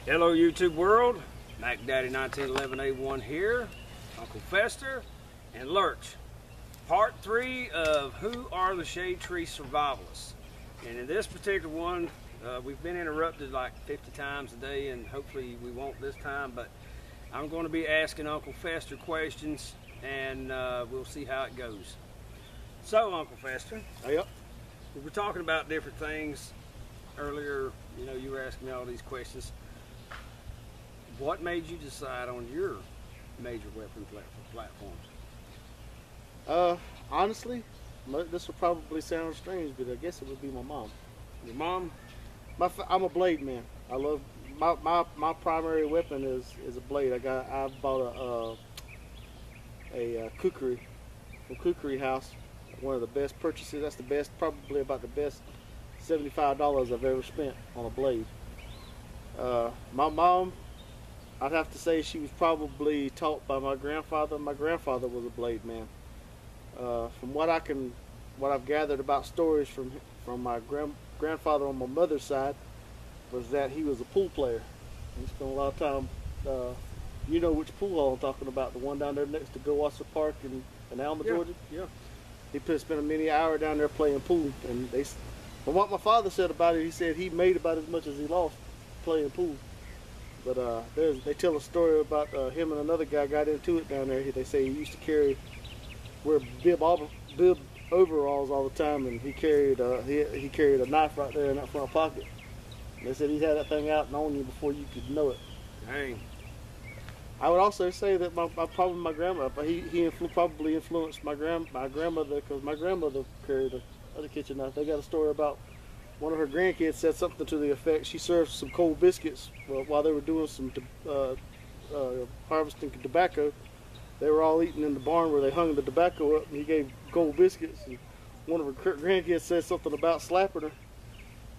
Hello YouTube world, Mac Daddy 1911A1 here, Uncle Fester and Lurch. Part 3 of Who Are the Shade Tree Survivalists. And in this particular one, we've been interrupted like 50 times a day, and hopefully we won't this time, but I'm going to be asking Uncle Fester questions, and we'll see how it goes. So Uncle Fester, Yep. we were talking about different things earlier. You know, you were asking me all these questions. What made you decide on your major weapon platforms? Honestly, this will probably sound strange, but I guess it would be my mom. Your mom? I'm a blade man. I love my primary weapon is a blade. I bought a kukri from Kukri House. One of the best purchases. That's the best, probably about the best $75 I've ever spent on a blade. My mom, I'd have to say she was probably taught by my grandfather. My grandfather was a blade man. From what I've gathered about stories from my grandfather on my mother's side, was that he was a pool player. He spent a lot of time. You know which pool hall I'm talking about? The one down there next to Gowasser Park in Alma, Georgia. Yeah. He spent a many hour down there playing pool, and from what my father said about it, he said he made about as much as he lost playing pool. But they tell a story about him and another guy got into it down there. They say he used to wear bib overalls all the time, and he carried a knife right there in that front pocket. And they said he had that thing out and on you before you could know it. Dang. I would also say that probably my grandmother, he probably influenced my grandmother, because my grandmother carried a kitchen knife. They got a story about one of her grandkids said something to the effect, she served some cold biscuits while they were doing some harvesting tobacco. They were all eating in the barn where they hung the tobacco up, and he gave cold biscuits. And one of her grandkids said something about slapping her,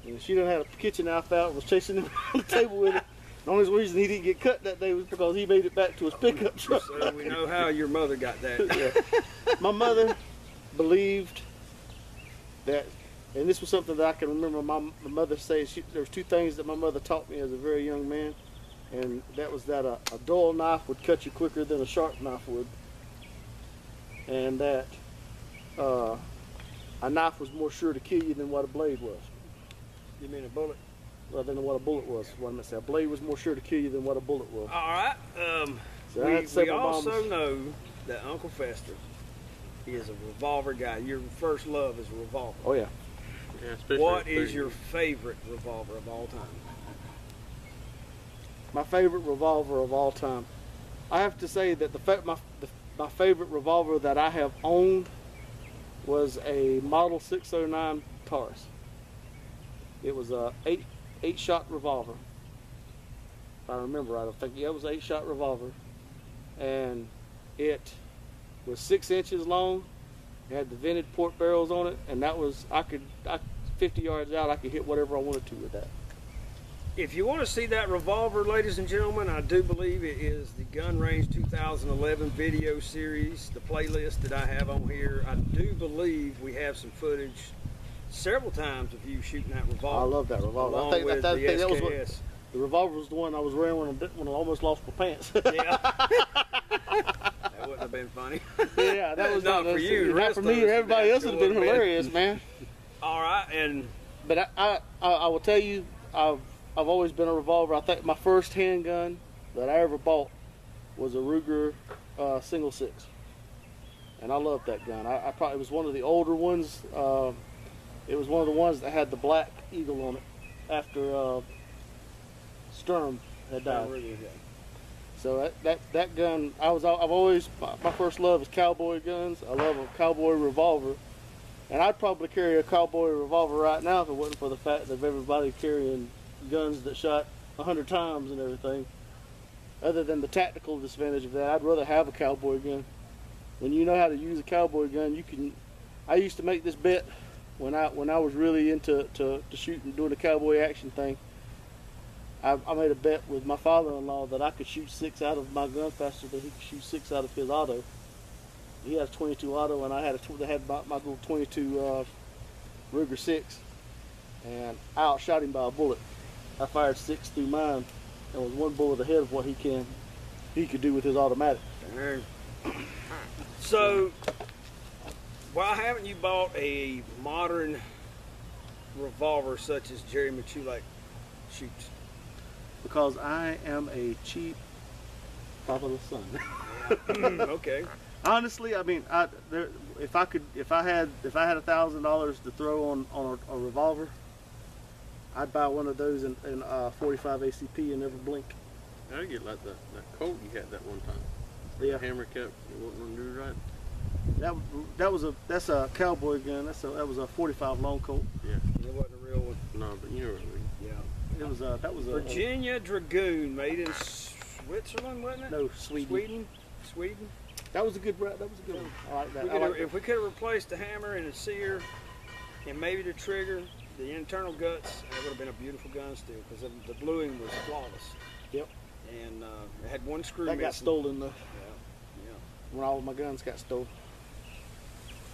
and she done had a kitchen knife out and was chasing him around the table with it. The only reason he didn't get cut that day was because he made it back to his pickup truck. So we know how your mother got that. Yeah. My mother believed that, and this was something that I can remember my mother saying. There was two things that my mother taught me as a very young man, and that was that a dull knife would cut you quicker than a sharp knife would, and that a knife was more sure to kill you than what a blade was. You mean a bullet? Rather than what a bullet was. What I'm gonna say, a blade was more sure to kill you than what a bullet was. All right. So we also know that Uncle Fester is a revolver guy. Your first love is a revolver. Oh yeah. What is your favorite revolver of all time? My favorite revolver of all time. I have to say that my favorite revolver that I have owned was a Model 609 Taurus. It was a 8-shot revolver. If I remember right, I think it was an 8-shot revolver, and it was 6 inches long. It had the vented port barrels on it, and that was 50 yards out, I could hit whatever I wanted to with that. If you want to see that revolver, ladies and gentlemen, I do believe it is the Gun Range 2011 video series, the playlist that I have on here. I do believe we have some footage several times of you shooting that revolver. I love that revolver. Along I think with that was SKS. The revolver was the one I was wearing when I almost lost my pants. Yeah. That wouldn't have been funny. Yeah, that was not for you. Not for me or everybody else. Would have been hilarious, man. All right, but I will tell you, I've always been a revolver. I think my first handgun that I ever bought was a Ruger single 6, and I loved that gun. I probably, it was one of the older ones. It was one of the ones that had the black eagle on it after Sturm had died. Oh, really? Yeah. So that gun, I've always, my first love is cowboy guns. I love a cowboy revolver, and I'd probably carry a cowboy revolver right now if it wasn't for the fact of everybody carrying guns that shot 100 times and everything. Other than the tactical disadvantage of that, I'd rather have a cowboy gun. When you know how to use a cowboy gun, you can. I used to make this bet when I was really into shooting, doing the cowboy action thing. I made a bet with my father-in-law that I could shoot 6 out of my gun faster than he could shoot 6 out of his auto. He has a 22 auto, and I had my little 22 Ruger 6, and I outshot him by a bullet. I fired 6 through mine, and was one bullet ahead of what he could do with his automatic. So, why haven't you bought a modern revolver such as Jerry Miculak shoots? Because I am a cheap fatherless son. Okay. Honestly, I mean, if I had $1,000 to throw on a revolver, I'd buy one of those in 45 ACP and never blink. I get like that Colt you had that one time. Yeah. The hammer kept wouldn't do right. That's a cowboy gun. That was a 45 long Colt. Yeah. It wasn't a real one. No, but you know what I mean. Yeah. It was that was a Virginia Dragoon, made in Switzerland, wasn't it? No, Sweden. Sweden. That was a good one. I like that. If we could have replaced the hammer and the sear, and maybe the trigger, the internal guts, it would have been a beautiful gun still, because the bluing was flawless. Yep. And it had one screw that missing. got stolen though. Yeah. When all of my guns got stolen.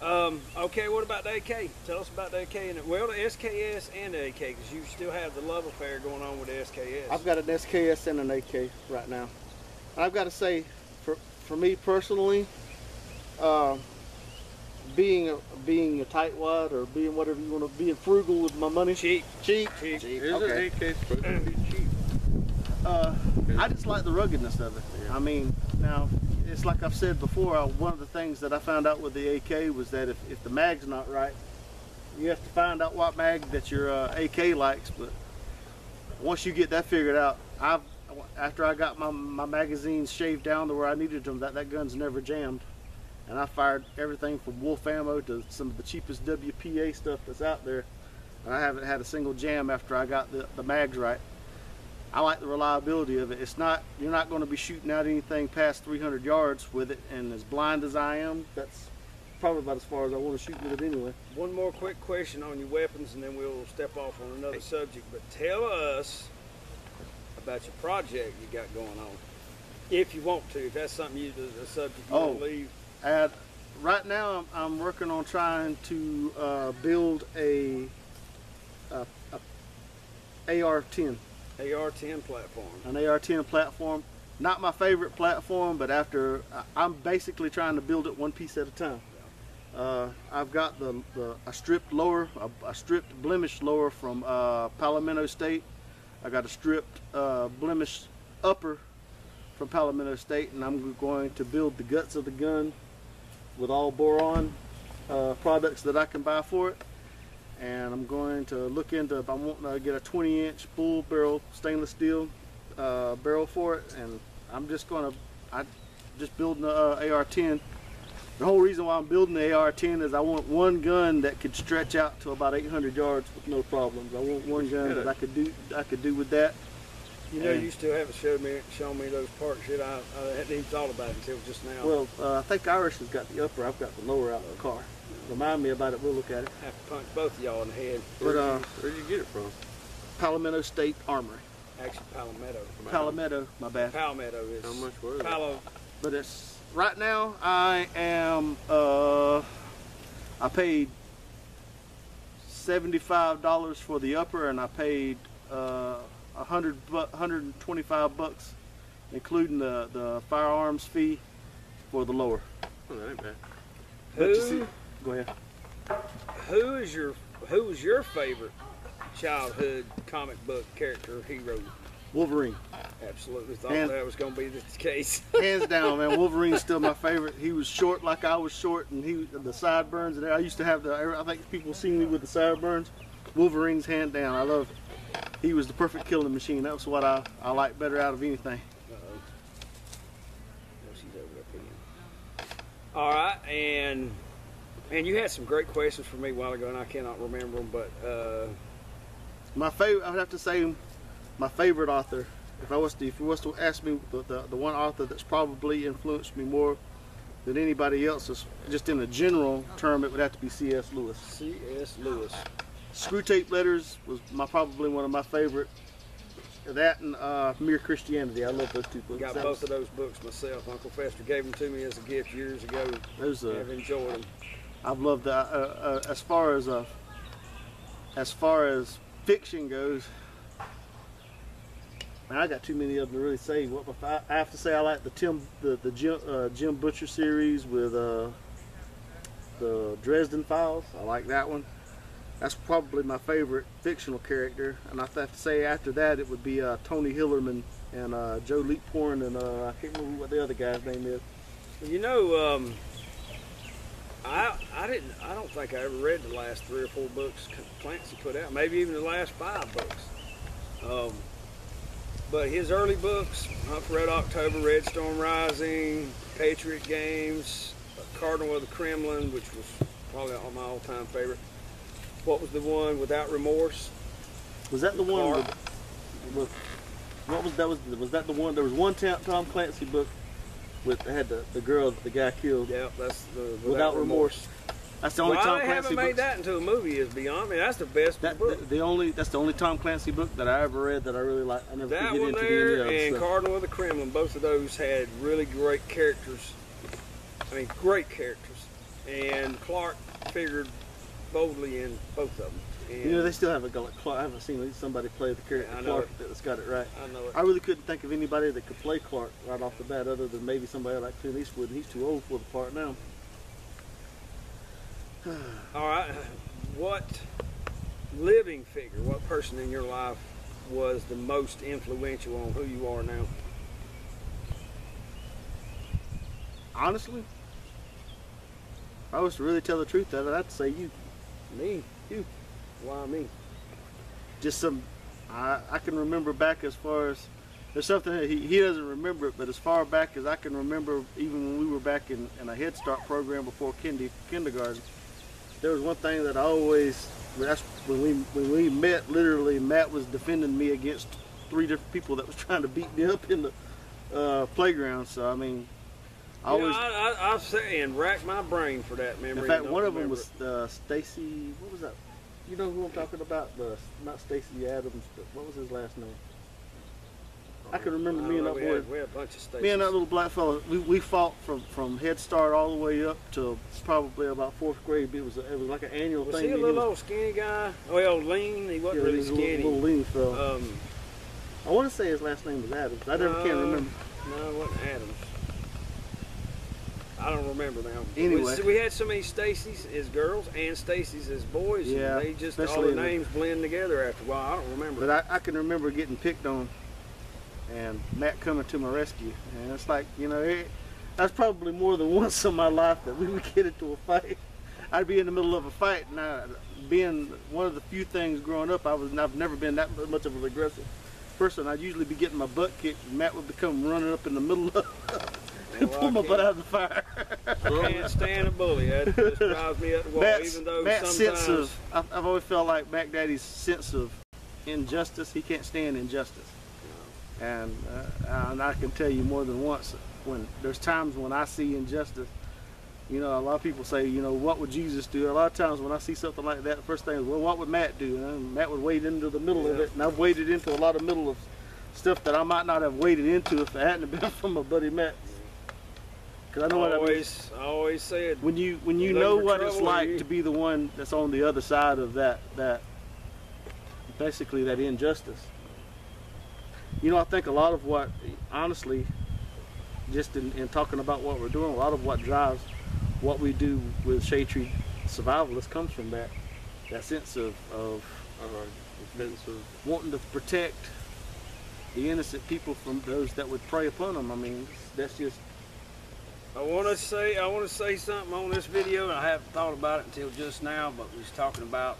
Okay, what about the AK? Tell us about the AK. And well, the SKS and the AK, because you still have the love affair going on with the SKS. I've got an SKS and an AK right now. And I've got to say, for me personally, being a tightwad or being whatever you want to, being frugal with my money. Cheap. Is Okay. an AK supposed to be cheap? I just like the ruggedness of it. Yeah. I mean, now, it's like I've said before, one of the things that I found out with the AK was that if the mag's not right, you have to find out what mag that your AK likes. But once you get that figured out, after I got my magazines shaved down to where I needed them, that gun's never jammed. And I fired everything from wolf ammo to some of the cheapest WPA stuff that's out there. And I haven't had a single jam after I got the mags right. I like the reliability of it. You're not going to be shooting out anything past 300 yards with it, and as blind as I am, that's probably about as far as I want to shoot with it anyway. One more quick question on your weapons, and then we'll step off on another subject. But tell us about your project you got going on, if you want to. If that's something a subject you want to leave. Right now, I'm working on trying to build a AR-10. AR-10 platform. An AR-10 platform. Not my favorite platform, but I'm basically trying to build it one piece at a time. I've got a stripped lower, a stripped blemish lower from Palomino State. I got a stripped blemish upper from Palomino State, and I'm going to build the guts of the gun with all boron products that I can buy for it. And I'm going to look into, I want to get a 20-inch full barrel stainless steel barrel for it, and I'm just building the AR-10. The whole reason why I'm building the AR-10 is I want one gun that could stretch out to about 800 yards with no problems. I want one gun that I could do with that. You know, you still haven't shown me those parts yet. I hadn't even thought about it until just now. Well, I think Irish has got the upper. I've got the lower out of the car. Remind me about it. We'll look at it. I have to punch both of y'all in the head. Where'd you get it from? Palomino State Armory. Actually, Palmetto. Palmetto, my bad. Palmetto is. How much was it? But it's right now. I am. I paid $75 for the upper, and I paid $125, including the firearms fee for the lower. Oh, that ain't bad. Go ahead. Who was your favorite childhood comic book character hero? Wolverine. Absolutely thought that was going to be the case. Hands down, man. Wolverine's still my favorite. He was short like I was short, and the sideburns. And I used to have I think people see me with the sideburns. Wolverine's hand down. He was the perfect killing machine. That was what I like better out of anything. Uh-oh. No, she's over there peeing. All right, and you had some great questions for me a while ago, and I cannot remember them, but my favorite, I would have to say, my favorite author. If you was to ask me the one author that's probably influenced me more than anybody else, is just in a general term, it would have to be C.S. Lewis. C.S. Lewis. Screw Tape Letters was probably one of my favorite. That and Mere Christianity. I love those two books. Got both of those books myself. Uncle Fester gave them to me as a gift years ago. I've enjoyed them. I've loved that. As far as fiction goes, Man, I got too many of them to really say. What I have to say, I like the Jim Butcher series with the Dresden Files. I like that one. That's probably my favorite fictional character. And I have to say, after that, it would be Tony Hillerman and Joe Leaphorn, and I can't remember what the other guy's name is. You know, I don't think I ever read the last 3 or 4 books Clancy put out. Maybe even the last 5 books. But his early books, Hunt for Red October, Red Storm Rising, Patriot Games, Cardinal of the Kremlin, which was probably my all-time favorite. What was the one, Without Remorse? Was that the one with what was that? Was that the one? There was one Tom Clancy book with had the girl that the guy killed. Yeah, that's the Without Remorse. That's the only Tom Clancy book. Why they haven't made that into a movie is beyond me. That's the best book. That's the only Tom Clancy book that I ever read that I really like. I never that could get one into there any and stuff. Cardinal of the Kremlin. Both of those had really great characters. I mean, great characters. And Clark figured boldly in both of them. And you know, they still haven't got Clark. I haven't seen somebody play the character Clark that's got it right. I know it. I really couldn't think of anybody that could play Clark right off the bat, other than maybe somebody like Clint Eastwood, and he's too old for the part now. All right, what living figure, what person in your life was the most influential on who you are now? Honestly, if I was to really tell the truth, I'd say you. Me? You? Why me? Just I can remember back as far as, there's something that he doesn't remember it, but as far back as I can remember, even when we were back in a Head Start program before kindergarten, there was one thing that I always, that's when we met, literally Matt was defending me against 3 different people that was trying to beat me up in the playground. So I mean, I'll say and rack my brain for that memory. In fact, one of them was Stacy. What was that? You know who I'm talking about? Not Stacy Adams, but what was his last name? I can remember me and that boy. We had a bunch of Stacys. Me and that little black fella. We fought from Head Start all the way up to probably about 4th grade. It was like an annual thing. Was he a little old skinny guy? Well, lean. He wasn't really skinny. A little lean fella. I want to say his last name was Adams. I never can't remember. No, it wasn't Adams. I don't remember now. Anyway, we had so many Stacys as girls and Stacys as boys. Yeah, and they just all the names blend together after a while. I don't remember. But I can remember getting picked on, and Matt coming to my rescue. And it's like, you know, that's probably more than once in my life that we would get into a fight. I'd be in the middle of a fight, and being one of the few things growing up, I've never been that much of an aggressive person. I'd usually be getting my butt kicked, and Matt would become running up in the middle of pull my butt out of the fire. I can't stand a bully. That just drives me up the wall. Even though Matt's sometimes sense of, I've always felt like Mac Daddy's sense of injustice. He can't stand injustice, and I can tell you more than once when there's times when I see injustice. You know, a lot of people say, you know, what would Jesus do? A lot of times when I see something like that, the first thing is, well, what would Matt do? And Matt would wade into the middle of it, and I've waded into a lot of middle of stuff that I might not have waded into if it hadn't been from my buddy Matt. Cause I know what I mean. I always said, when you know what it's like to be the one that's on the other side of that basically that injustice. You know, I think a lot of what, honestly, just in talking about what we're doing, a lot of what drives what we do with Shade Tree Survivalists comes from that sense of wanting to protect the innocent people from those that would prey upon them. I mean, that's just. I want to say something on this video, and I haven't thought about it until just now, but we was talking about,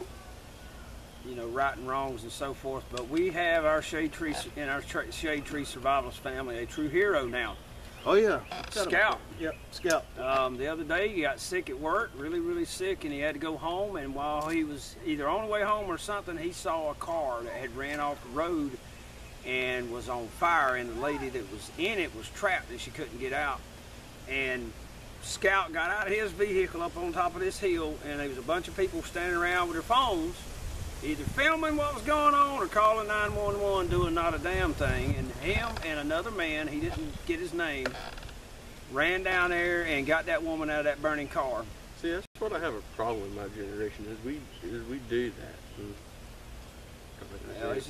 you know, right and wrongs and so forth. But we have our Shade Tree Survivalist family a true hero now. Oh yeah, Scout. Yep, Scout. The other day he got sick at work, really sick, and he had to go home. And while he was either on the way home or something, he saw a car that had ran off the road and was on fire, and the lady that was in it was trapped and she couldn't get out. And Scout got out of his vehicle up on top of this hill, and there was a bunch of people standing around with their phones, either filming what was going on or calling 911, doing not a damn thing. And him and another man, he didn't get his name, ran down there and got that woman out of that burning car. See, that's what I have a problem with my generation is we do that. And Well, it's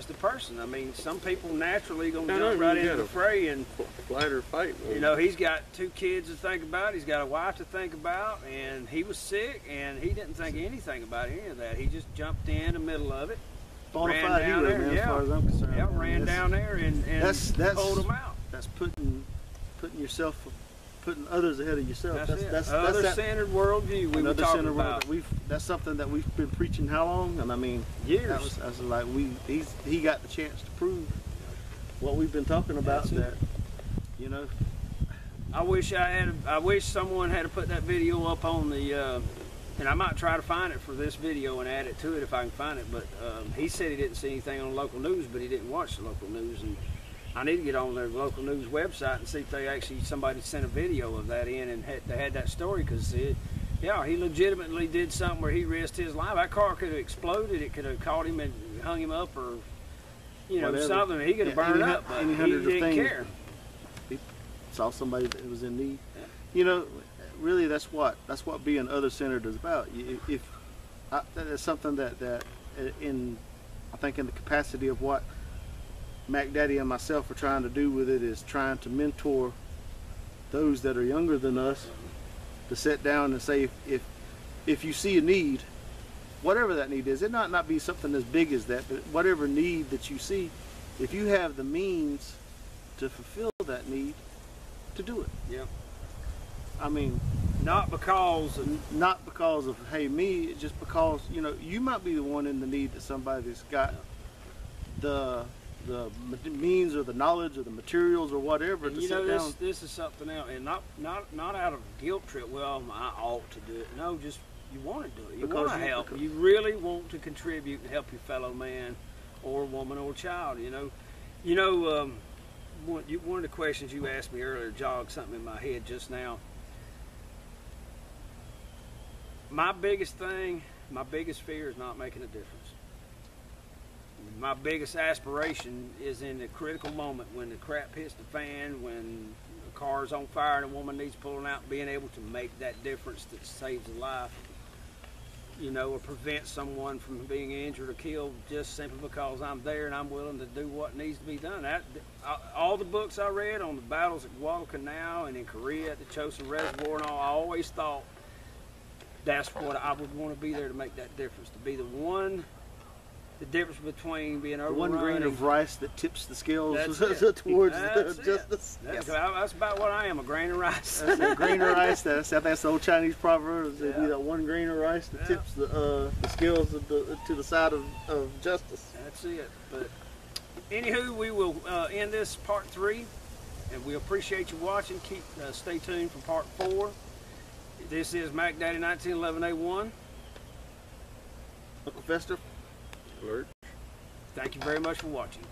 the person. I mean, some people naturally gonna I know, jump right you into gotta the fray, and Flight or fight, man. you know, he's got 2 kids to think about. He's got a wife to think about, and he was sick, and he didn't think anything about any of that. He just jumped in the middle of it. Bonafide Ran down hero, there, man, yeah. as far as I'm concerned. Yeah, man. ran down there and that's pulled them out. That's putting others ahead of yourself. That's that other-centered worldview we were another talking center world about. that that's something that we've been preaching how long? And I mean, Years. That's like he got the chance to prove what we've been talking about. That's it. That you know, I wish someone had to put that video up on the, and I might try to find it for this video and add it to it if I can find it. But he said he didn't see anything on local news, but he didn't watch the local news, and I need to get on their local news website and see if they actually somebody sent a video of that in and they had that story, because yeah, he legitimately did something where he risked his life. That car could have exploded. It could have caught him and hung him up, or you know, whatever. Something. He could have burned up, but he didn't care. He saw somebody that was in need. Yeah. You know, really, that's what being other-centered is about. That's something that I think in the capacity of what Mac Daddy and myself are trying to do with it is trying to mentor those that are younger than us to sit down and say, if you see a need, whatever that need is, it not be something as big as that, but whatever need that you see, if you have the means to fulfill that need, to do it. Yeah. I mean, not because of hey me, just because you know you might be the one in the need that somebody's got the means or the knowledge or the materials or whatever and to you sit know, down. this is something else, and not out of guilt trip. Well, I ought to do it. No, just you want to do it. You want to help. You really want to contribute and help your fellow man, or woman, or child. One of the questions you asked me earlier jogged something in my head just now. My biggest fear is not making a difference. My biggest aspiration is in the critical moment when the crap hits the fan, when the car's on fire and a woman needs pulling out, being able to make that difference that saves a life, you know, or prevent someone from being injured or killed just simply because I'm there and I'm willing to do what needs to be done. All the books I read on the battles at Guadalcanal and in Korea at the Chosin Reservoir and all, I always thought that's what I would want to be there to make that difference, to be the difference between being overrun. One grain of rice that tips the scales towards justice. That's about what I am, a grain of rice. That's a grain of rice. That's the old Chinese proverb. It'd be that one grain of rice that tips the scales to the side of justice. That's it. But anywho, we will end this part 3, and we appreciate you watching. Stay tuned for part 4. This is Mac Daddy 1911A1. Uncle Fester. Alert. Thank you very much for watching.